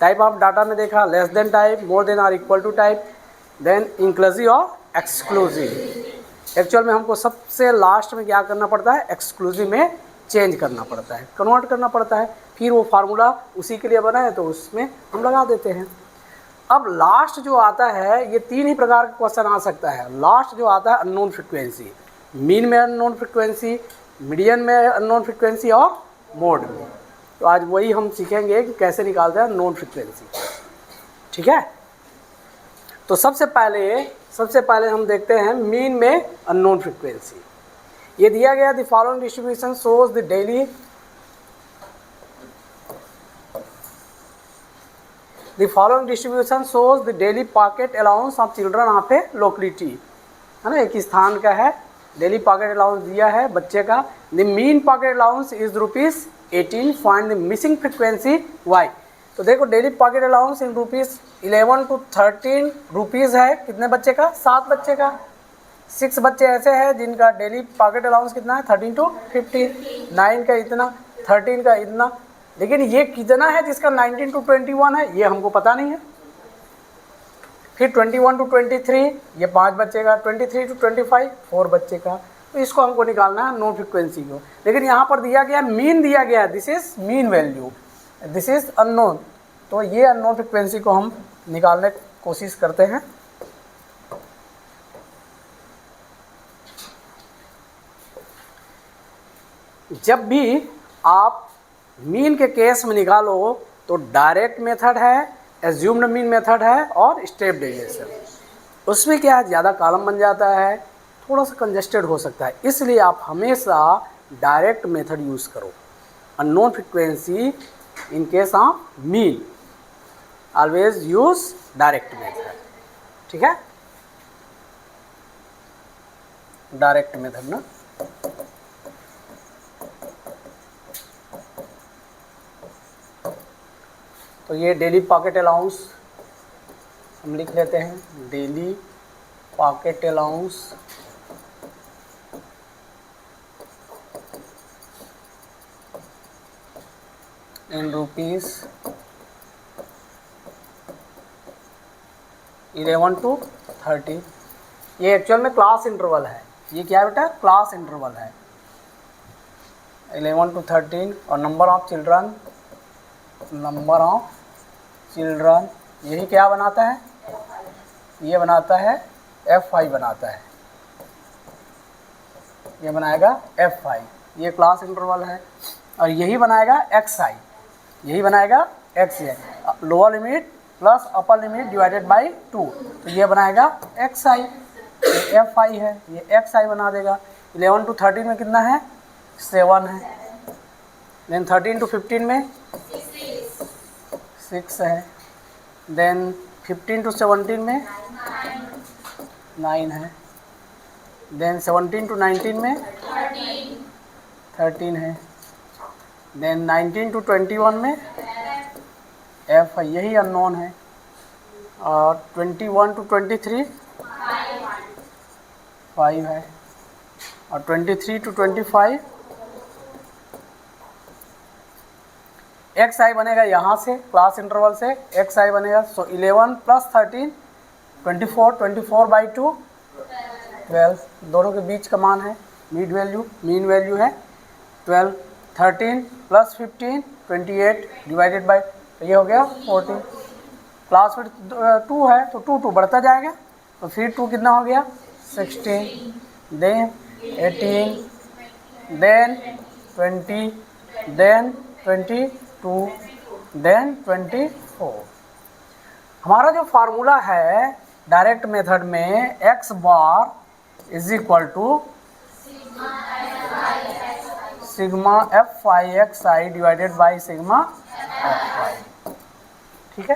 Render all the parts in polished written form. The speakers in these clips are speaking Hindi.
टाइप ऑफ डाटा में देखा less than type, more than और equal to type, then inclusive और एक्सक्लूसिव। एक्चुअल में हमको सबसे लास्ट में क्या करना पड़ता है, एक्सक्लूसिव में चेंज करना पड़ता है, कन्वर्ट करना पड़ता है, फिर वो फार्मूला उसी के लिए बना है तो उसमें हम लगा देते हैं। अब लास्ट जो आता है, ये 3 ही प्रकार का क्वेश्चन आ सकता है। लास्ट जो आता है अननोन फ्रिक्वेंसी, मीन में अननोन फ्रिक्वेंसी, मीडियन में अननोन फ्रिक्वेंसी और मोड में। तो आज वही हम सीखेंगे कि कैसे निकालते हैं अननोन फ्रिक्वेंसी। ठीक है, तो सबसे पहले हम देखते हैं मीन में अननोन फ्रिक्वेंसी। ये दिया गया the following distribution shows the daily The following distribution shows the daily pocket allowance of children of a locality, है ना, एक स्थान का है, डेली पॉकेट अलाउंस दिया है बच्चे का। The mean pocket allowance is ₹18, find the missing frequency y. तो देखो daily pocket allowance in ₹11 to 13 rupees है, कितने बच्चे का, 7 बच्चे का। 6 बच्चे ऐसे हैं जिनका डेली पॉकेट अलाउंस कितना है, 13 to 15, 9 का इतना, 13 का इतना। लेकिन ये कितना है जिसका 19 to 21 है, ये हमको पता नहीं है। फिर 21 to 23, ये 5 बच्चे का, 23 to 25 4 बच्चे का। तो इसको हमको निकालना है नोन फ्रिक्वेंसी को। लेकिन यहाँ पर दिया गया मीन दिया गया है, this is mean value, this is unknown. तो ये अननोन फ्रिक्वेंसी को हम निकालने की कोशिश करते हैं। जब भी आप मीन के केस में निकालो तो डायरेक्ट मेथड है, एज्यूम्ड मीन मेथड है और स्टेप डेविएशन। उसमें क्या है, ज़्यादा कॉलम बन जाता है, थोड़ा सा कंजेस्टेड हो सकता है, इसलिए आप हमेशा डायरेक्ट मेथड यूज़ करो। Unknown frequency in case of mean always use direct method. ठीक है, डायरेक्ट मेथड ना। तो ये डेली पॉकेट अलाउंस हम लिख लेते हैं, daily pocket allowance in ₹11 to 30। ये एक्चुअल में क्लास इंटरवल है, ये क्या है बेटा, क्लास इंटरवल है। 11 to 13 और नंबर ऑफ चिल्ड्रन यही क्या बनाता है, ये बनाता है F5 बनाता है, ये बनाएगा F5, ये क्लास इंटरवल है। और यही बनाएगा XI, यही बनाएगा XI, lower limit plus upper limit divided by 2, तो ये बनाएगा XI, ये F5 है, ये XI बना देगा। 11 to 13 में कितना है, 7 है। देन 13 to 15 में 6 है। देन 15 to 17 में 9 है। देन 17 to 19 में 13 है। देन 19 to 21 में F है, यही अननोन है। और 21 to 23 5 है। और 23 to 25 XI बनेगा यहाँ से, क्लास इंटरवल से XI बनेगा। सो 11 + 13 24 बाई 2 12, दोनों के बीच का मान है, मीन वैल्यू है 12। 13 + 15 28 डिवाइडेड बाई, तो ये हो गया 14। क्लास फिर 2 है तो 2 बढ़ता जाएगा, तो फिर 2 कितना हो गया 16, देन 18, देन 20, देन 22, देन 24। हमारा जो फार्मूला है डायरेक्ट मेथड में x bar is equal to sigma F5XI divided by sigma F5। ठीक है,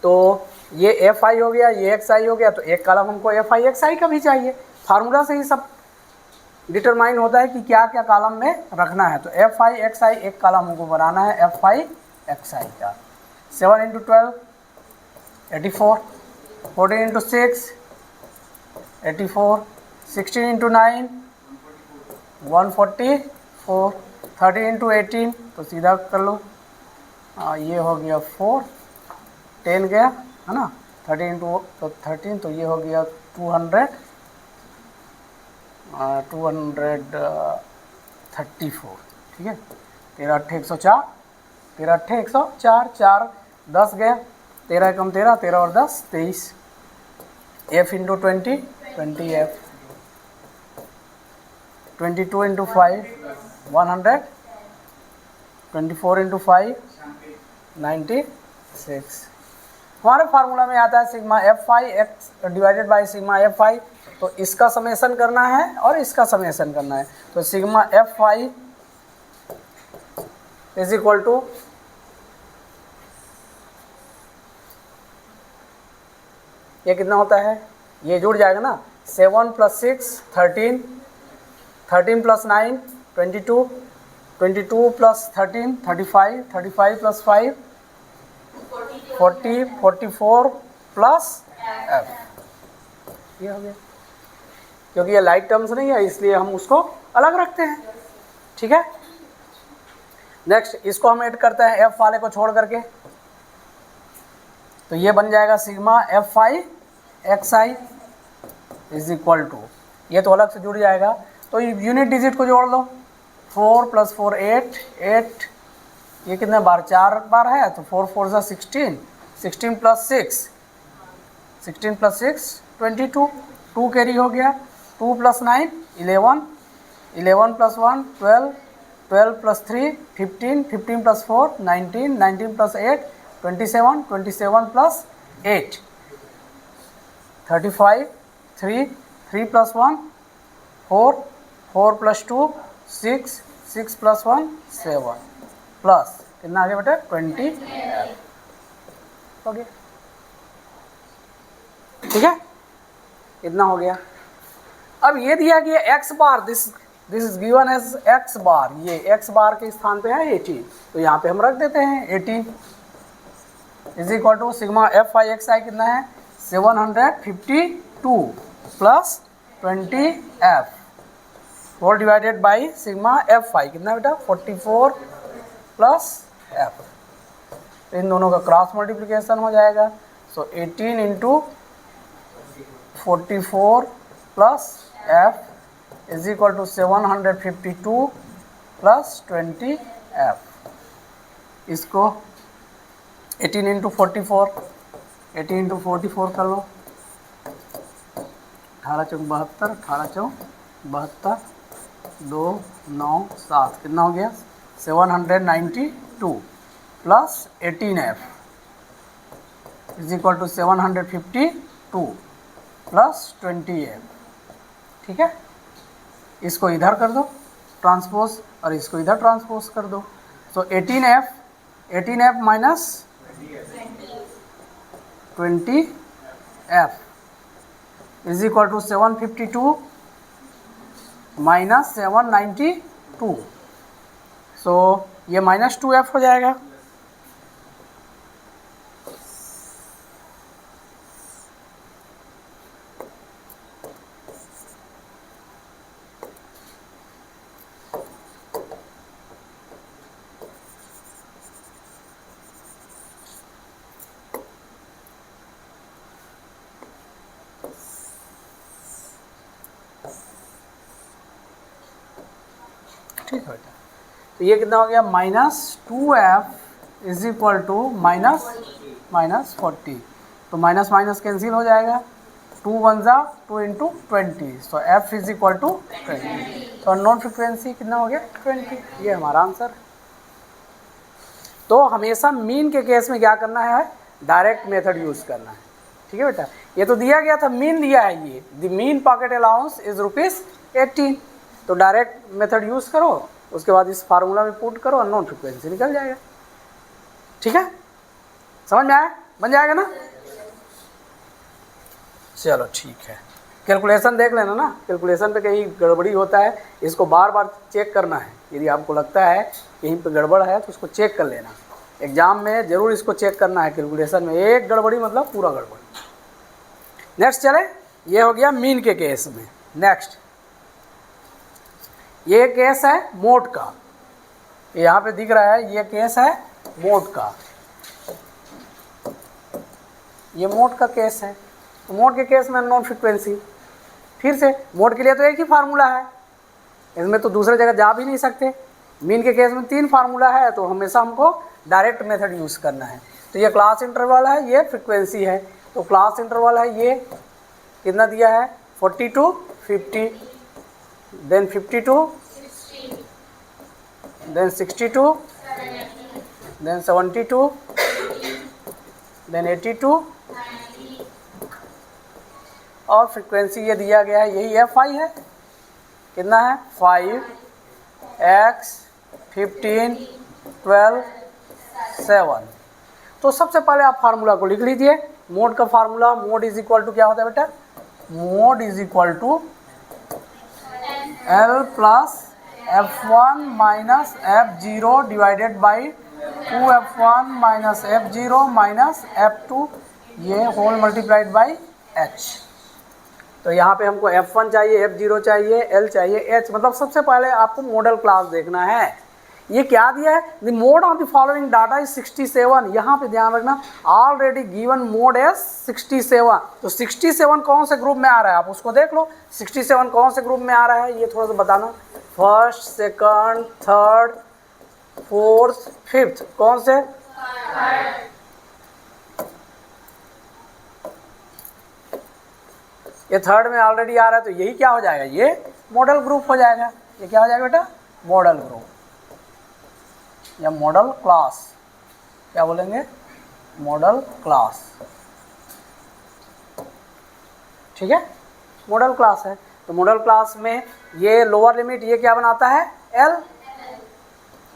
तो ये Fi हो गया, ये XI हो गया, तो एक कॉलम हमको FIXI का भी चाहिए। फार्मूला से ही सब डिटरमाइन होता है कि क्या क्या कॉलम में रखना है। तो FIXI एक कॉलम हमको बनाना है FIXI का। 7 × 12 84, 14 × 6 84, 16 × 9 144, 30 × 18, तो सीधा कर लो ये हो गया 4, 10 गया है ना, 13 इंटू तो 13, तो ये हो गया 234, ठीक है। 13 अट्ठे 104, 13 अट्ठे 104, 4 10 गया, 13 कम 13, 13 और 10 23, f into 20 20 f, 22 into 5 100, 24 into 5 96। हमारे फार्मूला में आता है sigma f5 x divided by sigma f5, तो इसका समेसन करना है और इसका समेसन करना है। तो sigma f5 is equal to ये कितना होता है, ये जुड़ जाएगा ना, 7 + 6 13, 13 + 9 22, 22 + 13 35, 35 + 5 40, 44 प्लस f, ये हो गया। क्योंकि ये लाइट टर्म्स नहीं है इसलिए हम उसको अलग रखते हैं, ठीक है। नेक्स्ट इसको हम ऐड करते हैं f वाले को छोड़ करके, तो ये बन जाएगा sigma f5 xi is equal to, ये तो अलग से जुड़ जाएगा, तो यूनिट डिजिट को जोड़ लो, 4 + 4 8, 8 ये कितने बार, 4 बार है, तो 4 4 = 16, 16 + 6 16 + 6 22, 2 कैरी हो गया, 2 + 9 11, 11 + 1 12, 12 + 3 15, 15 + 4 19, 19 + 8 27, 27 + 8 35, 3, 3 + 1 4, 4 + 2 6, 6 + 1 7 प्लस कितना आगे बेटा 20 हो गया, ठीक है, इतना हो गया। अब ये दिया गया x bar, this is given as x bar, ये x बार के स्थान पे है 18, तो यहाँ पे हम रख देते हैं 18 is equal to sigma f5 xi कितना है 752 plus 20f whole divided by sigma f5 कितना बेटा 44 प्लस f, इन दोनों का क्रॉस मल्टीप्लिकेशन हो जाएगा, so 18 into 44 plus f is equal to 752 plus 20f, इसको 18 इंटू 44, 18 इंटू 44 कर लो, 18 चौक 72, 18 चौक 72, 2 9 7 कितना हो गया 792 plus 18f is equal to 752 plus 20f, ठीक है। इसको इधर कर दो ट्रांसपोज और इसको इधर ट्रांसपोज कर दो, so 18f minus 20f is equal to 752 minus 792, so ये माइनस 2f हो जाएगा, ठीक है बेटा। तो ये कितना हो गया minus 2f is equal to minus 40, तो माइनस माइनस कैंसिल हो जाएगा, 2 1 जा 2 into 20, so f is equal to 20, तो अननोन फ्रिक्वेंसी कितना हो गया 20, ये हमारा आंसर। तो हमेशा मीन के केस में क्या करना है, डायरेक्ट मेथड यूज़ करना है, ठीक है बेटा। ये तो दिया गया था, मीन दिया है, ये the mean pocket allowance is ₹18, तो डायरेक्ट मेथड यूज़ करो, उसके बाद इस फार्मूला में पुट करो, अननोन फ्रिक्वेंसी निकल जाएगा, ठीक है, समझ में आया, बन जाएगा ना। चलो ठीक है, कैलकुलेशन देख लेना ना, कैलकुलेशन पे कहीं गड़बड़ी होता है, इसको बार बार चेक करना है, यदि आपको लगता है कहीं पे गड़बड़ है तो उसको चेक कर लेना, एग्जाम में ज़रूर इसको चेक करना है, कैलकुलेशन में एक गड़बड़ी मतलब पूरा गड़बड़। नेक्स्ट चले, ये हो गया मीन के केस में। नेक्स्ट ये केस है मोड का, यहाँ पे दिख रहा है, ये केस है मोड का, ये मोड का केस है। तो मोड के केस में अननोन फ्रीक्वेंसी, फिर से मोड के लिए तो एक ही फार्मूला है, इसमें तो दूसरे जगह जा भी नहीं सकते। मीन के केस में 3 फार्मूला है, तो हमेशा हमको डायरेक्ट मेथड यूज़ करना है। तो ये क्लास इंटरवल है, ये फ्रीक्वेंसी है। तो क्लास इंटरवल है, ये कितना दिया है 40 to 50, then 52, then 62, then 72, then 82, और फ्रीक्वेंसी ये दिया गया है, यही fi है। कितना है 5, x, 15, 12, 7। तो सबसे पहले आप फार्मूला को लिख लीजिए। मोड का formula, mode is equal to क्या होता है बेटा, mode is equal to L plus F1 minus F0 divided by 2F1 minus F0 minus F2, ये होल मल्टीप्लाइड बाई H। तो यहाँ पे हमको F1 चाहिए, F0 चाहिए, L चाहिए, H। मतलब सबसे पहले आपको मॉडल क्लास देखना है। ये क्या दिया है, the mode of the following data is 67। यहाँ पे ध्यान रखना, ऑलरेडी गिवन मोड है 67। तो 67 कौन से ग्रुप में आ रहा है आप उसको देख लो। 67 कौन से ग्रुप में आ रहा है ये थोड़ा सा बताना। First, second, third, fourth, fifth, कौन से? ये थर्ड में ऑलरेडी आ रहा है, तो यही क्या हो जाएगा, ये मॉडल ग्रुप हो जाएगा। ये क्या हो जाएगा बेटा, मॉडल ग्रुप या मॉडल क्लास। क्या बोलेंगे, मॉडल क्लास। ठीक है, मॉडल क्लास है। तो मॉडल क्लास में ये लोअर लिमिट ये क्या बनाता है, L।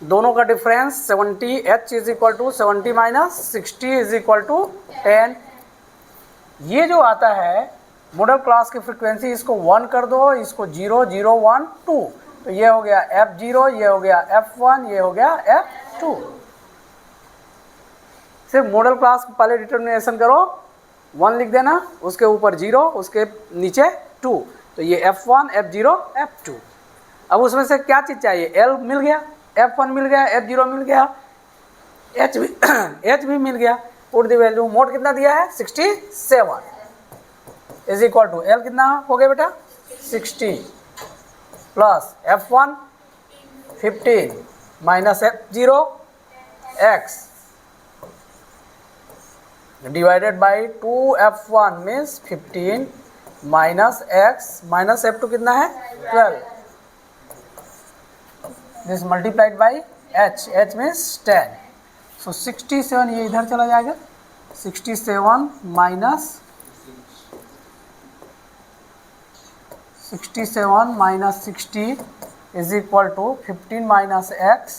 दोनों का difference 70, H is equal to 70 minus 60 is equal to 10। ये जो आता है मॉडल क्लास की फ्रीक्वेंसी, इसको 1 कर दो, इसको 0, 0, 1, 2। तो ये हो गया F0, ये हो गया F1, ये हो गया F2। सिर्फ मॉडल क्लास पहले डिटर्मिनेशन करो, 1 लिख देना, उसके ऊपर 0, उसके नीचे 2। तो ये F1, F0, F2। अब उसमें से क्या चीज़ चाहिए, L मिल गया, F1 मिल गया, F0 मिल गया, H भी मिल गया। पुट द वैल्यू, मोड कितना दिया है 67 इज इक्वल टू L कितना हो गया बेटा 60 plus F1 15 minus F0 x divided by 2F1 means 15 minus x minus F2 कितना है 12, this multiplied by h means 10। So 67 ये इधर चला जाएगा, 67 minus 60 is equal to 15 minus x,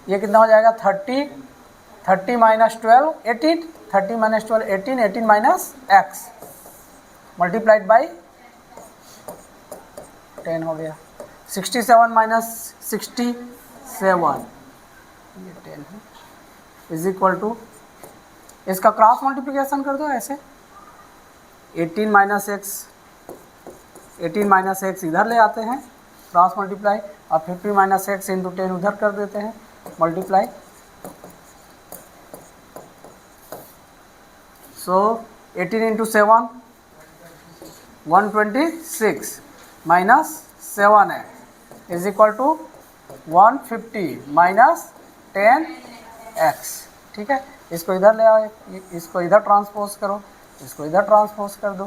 ये कितना हो जाएगा 30 minus 12 18, 30 minus 12 18, 18 minus x multiplied by 10 हो गया। 67 माइनस 67 ये 10 है इज इक्वल टू, इसका क्रॉस मल्टीप्लिकेशन कर दो ऐसे, 18 माइनस एक्स इधर ले आते हैं क्रॉस मल्टीप्लाई, और 50 माइनस एक्स इंटू 10 उधर कर देते हैं multiply. So 18 into 7 126 minus 7x is equal to 150 minus 10x। ठीक है, इसको इधर ले आओ, इसको इधर ट्रांसपोज करो, इसको इधर ट्रांसपोज कर दो,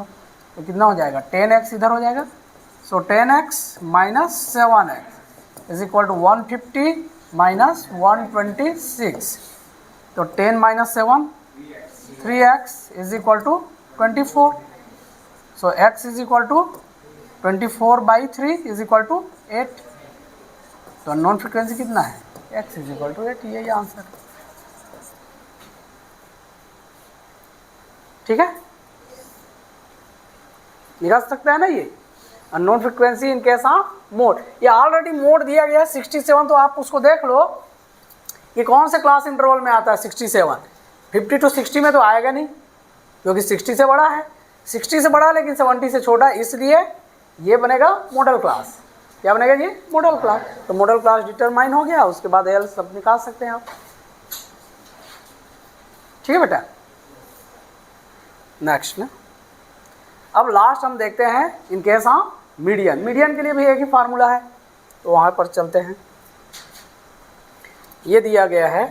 तो कितना हो जाएगा 10x इधर हो जाएगा। So 10x minus 7x is equal to 150 minus 126। तो 10 minus 7 3x is equal to 24। So x is equal to 24 by 3 is equal to 8। तो नॉन फ्रिक्वेंसी कितना है, x इज इक्वल टू 8, यही आंसर। ठीक है, निकाल सकते हैं ना ये unknown frequency in case of mode. ये ऑलरेडी मोड दिया गया 67, तो आप उसको देख लो ये कौन से क्लास इंटरवल में आता है 67। 50 to 60 में तो आएगा नहीं, क्योंकि 60 से बड़ा है, 60 से बड़ा लेकिन 70 से छोटा, इसलिए ये बनेगा मॉडल क्लास। क्या बनेगा ये मॉडल क्लास। तो मॉडल क्लास डिटरमाइन हो गया, उसके बाद एल सब निकाल सकते हैं आप। ठीक है बेटा। नेक्स्ट ना, अब लास्ट हम देखते हैं in case of median. Median के लिए भी एक ही फार्मूला है, तो वहाँ पर चलते हैं। ये दिया गया है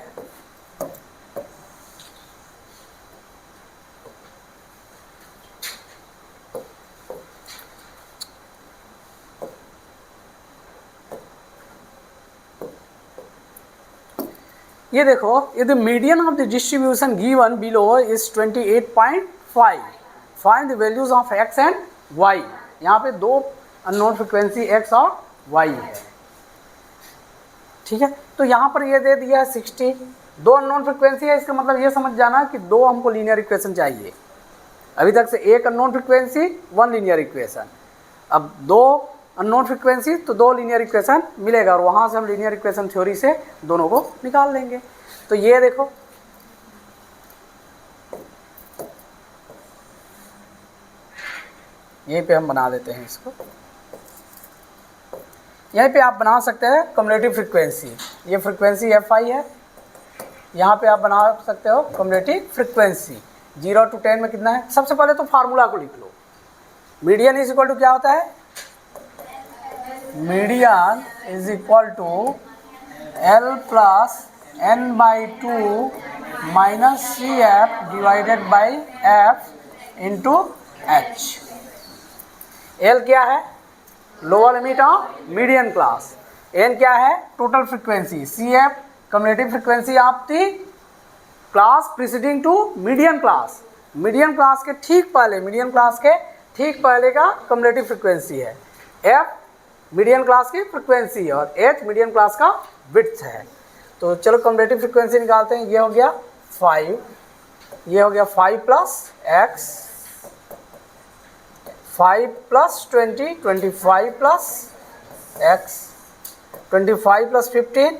ये देखो, if the median of the distribution given below is 28.5, find the values of x and y। यहाँ पे दो अननोन फ्रिक्वेंसी x और y है। ठीक है, तो यहाँ पर ये दे दिया है 60, दो अननोन फ्रिक्वेंसी है, इसका मतलब ये समझ जाना कि दो हमको लीनियर इक्वेशन चाहिए। अभी तक से एक unknown frequency, one linear equation, अब दो अननोन फ्रिक्वेंसी तो दो लीनियर इक्वेशन मिलेगा, और वहाँ से हम लीनियर इक्वेशन थ्योरी से दोनों को निकाल लेंगे। तो ये देखो, यहीं पे हम बना देते हैं इसको। यहीं पे आप बना सकते हैं कम्युलेटिव फ्रिक्वेंसी, ये फ्रिक्वेंसी fi है, यहाँ पे आप बना सकते हो कम्युलेटिव फ्रिक्वेंसी। 0 to 10 में कितना है? सबसे पहले तो फार्मूला को लिख लो। मीडियन इज इक्वल टू क्या होता है? Median is equal to L plus n/2 minus CF divided by F into H। L क्या है? Lower limit of median class. N क्या है? Total frequency. CF cumulative frequency of the class preceding to median class. Median class के ठीक पहले, मीडियन क्लास के ठीक पहले का कम्युलेटिव फ्रिक्वेंसी है। F मीडियन क्लास की फ्रिक्वेंसी है, और H मीडियन क्लास का विड्थ है। तो चलो कम्युलेटिव फ्रिक्वेंसी निकालते हैं। ये हो गया 5, ये हो गया 5 plus x, 5 plus 20, 25 plus x, 25 plus 15,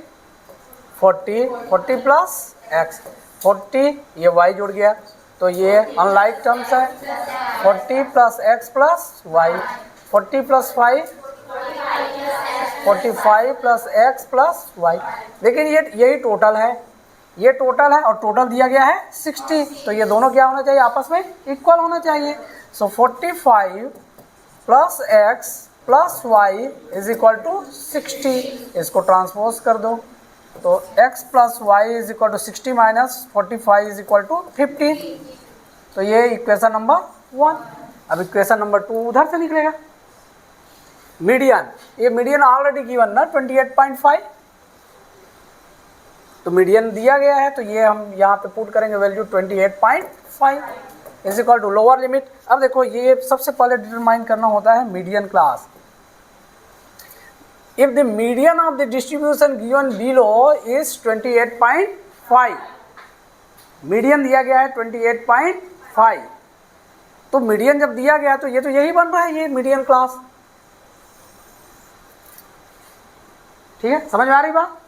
40, 40 plus x, 40, ये y जुड़ गया, तो ये अनलाइक टर्म्स है। 40 plus x plus y, 40 plus 5, 45 plus x plus y। लेकिन ये यही टोटल है, ये टोटल है, और टोटल दिया गया है 60, तो ये दोनों क्या होना चाहिए? आपस में इक्वल होना चाहिए। So 45 plus x plus y is equal to 60। इसको ट्रांसपोज कर दो, तो x plus y is equal to 60 minus 45 is equal to 50। तो ये इक्वेशन नंबर 1। अब इक्वेशन नंबर 2 उधर से निकलेगा। मीडियन, ये मीडियन ऑलरेडी गिवन ना 28.5, तो मीडियन दिया गया है, तो ये हम यहाँ पे पुट करेंगे value 28.5 is equal to lower limit. अब देखो, ये सबसे पहले डिटरमाइन करना होता है median class. If the median of the distribution given below is 28.5, median दिया गया है 28.5, तो मीडियन जब दिया गया तो ये तो यही बन रहा है, ये मीडियन क्लास। ठीक है, समझ में आ रही बात?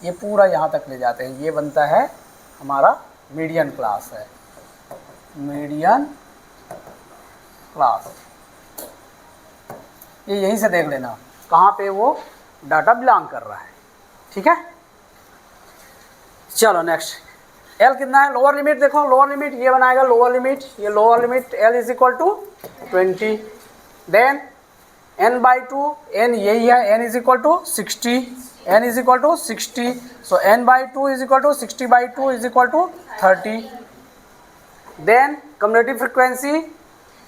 ये पूरा यहाँ तक ले जाते हैं, ये बनता है हमारा मीडियन क्लास है, मीडियन क्लास। ये यहीं से देख लेना कहाँ पे वो डाटा बिलोंग कर रहा है। ठीक है, चलो नेक्स्ट। L कितना है? लोअर लिमिट देखो, लोअर लिमिट ये बनाएगा लोअर लिमिट, ये lower limit L is equal to 20। Then n/2, n यही है, n is equal to 60, n is equal to 60, so n/2 is equal to 60/2 is equal to 30। Then cumulative frequency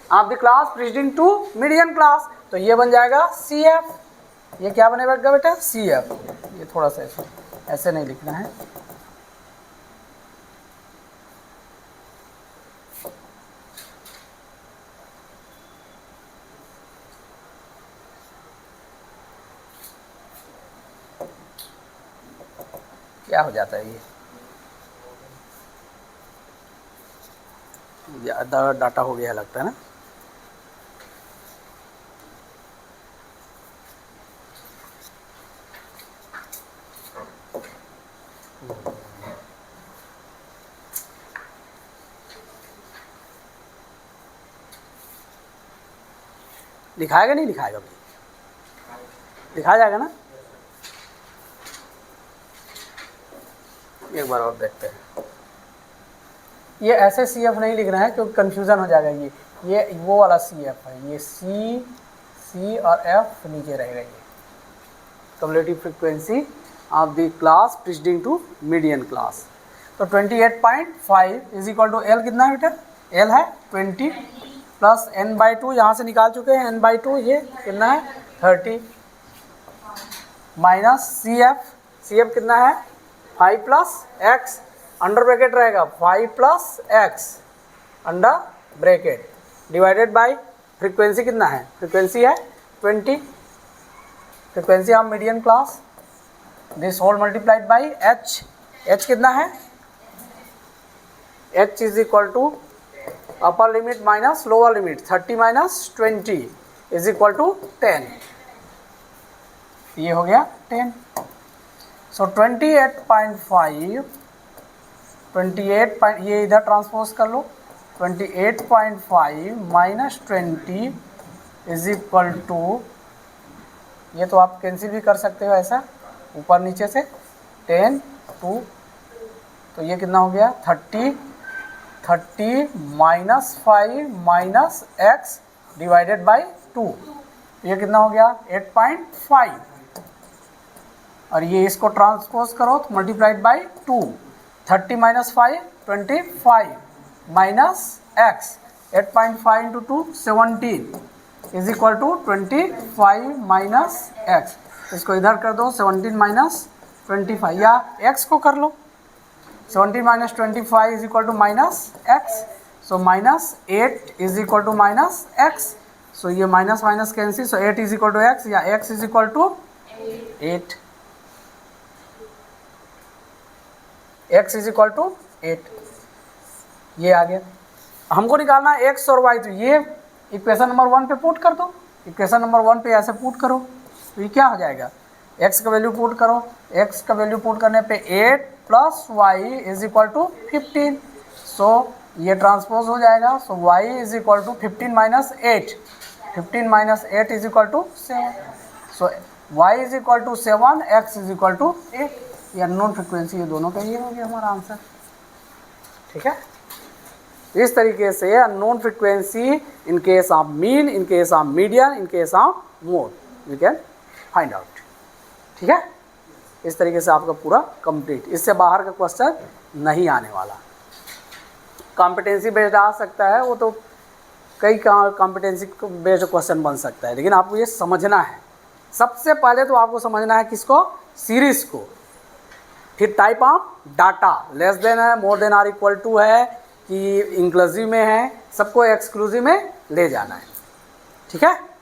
of the class preceding to median class, तो ये बन जाएगा CF। ये क्या बनेगा बेटा? CF। ये थोड़ा सा ऐसे नहीं लिखना है, क्या हो जाता है? ये ज़्यादा डाटा हो गया लगता है ना। लिखाएगा नहीं लिखाएगा भाई, लिखा जाएगा ना। एक बार और देखते हैं, ये ऐसे सी एफ नहीं लिखना है क्योंकि कन्फ्यूज़न हो जाएगा। ये वो वाला सी एफ है, ये सी और एफ नीचे रहेगा। ये cumulative frequency of the class preceding to median class. तो 28.5 इज इक्वल टू एल कितना है बेटा, एल है 20 प्लस n/2, यहाँ से निकाल चुके हैं n/2, ये कितना है 30 माइनस सी एफ कितना है 5 प्लस एक्स, अंडर ब्रैकेट रहेगा 5 plus x under bracket divided by frequency कितना है, फ्रीक्वेंसी है 20, frequency of median class, this whole multiplied by H कितना है, H is equal to upper limit minus lower limit 30 minus 20 is equal to 10, ये हो गया 10। सो 28.5 ये इधर ट्रांसपोज कर लो, 28.5 माइनस 20 इज इक्वल टू, ये तो आप कैंसिल भी कर सकते हो ऐसा ऊपर नीचे से, 10 2, तो ये कितना हो गया 30 minus 5 minus x divided by 2, ये कितना हो गया 8.5, और ये इसको ट्रांसपोज करो तो multiplied by 2, 30 minus 5 25 minus x 8.5 into 2 17 is equal to 25 minus x, इसको इधर कर दो 17 माइनस 25, या x को कर लो 17 minus 25 is equal to minus x, so minus 8 is equal to minus x, so ये minus minus cancel, so 8 is equal to x, या x is equal to 8, x is equal to 8, ये आ गया। हमको निकालना है x और y, तो ये इक्वेशन नंबर 1 पे पुट कर दो, इक्वेशन नंबर 1 पे ऐसे पुट करो तो ये क्या हो जाएगा, x का वैल्यू पुट करो, x का वैल्यू पुट करने पे 8 plus y is equal to 15, so ये ट्रांसपोज हो जाएगा, so y is equal to 15 minus 8, 15 minus 8 is equal to 7, so y is equal to 7, x is equal to 8, ये अननोन फ्रिक्वेंसी, ये दोनों का ये हो गया हमारा आंसर। ठीक है, इस तरीके से unknown frequency in case of mean, in case of median, in case of mode you can find out. ठीक है, इस तरीके से आपका पूरा कंप्लीट, इससे बाहर का क्वेश्चन नहीं आने वाला। कॉम्पिटेंसी बेस्ड आ सकता है, वो तो कई कॉम्पिटेंसी बेस्ड क्वेश्चन बन सकता है, लेकिन आपको ये समझना है, सबसे पहले तो आपको समझना है किसको, सीरीज को, फिर type of data, less than है, more than or equal to है कि इंक्लूसिव में है, सबको एक्सक्लूसिव में ले जाना है। ठीक है।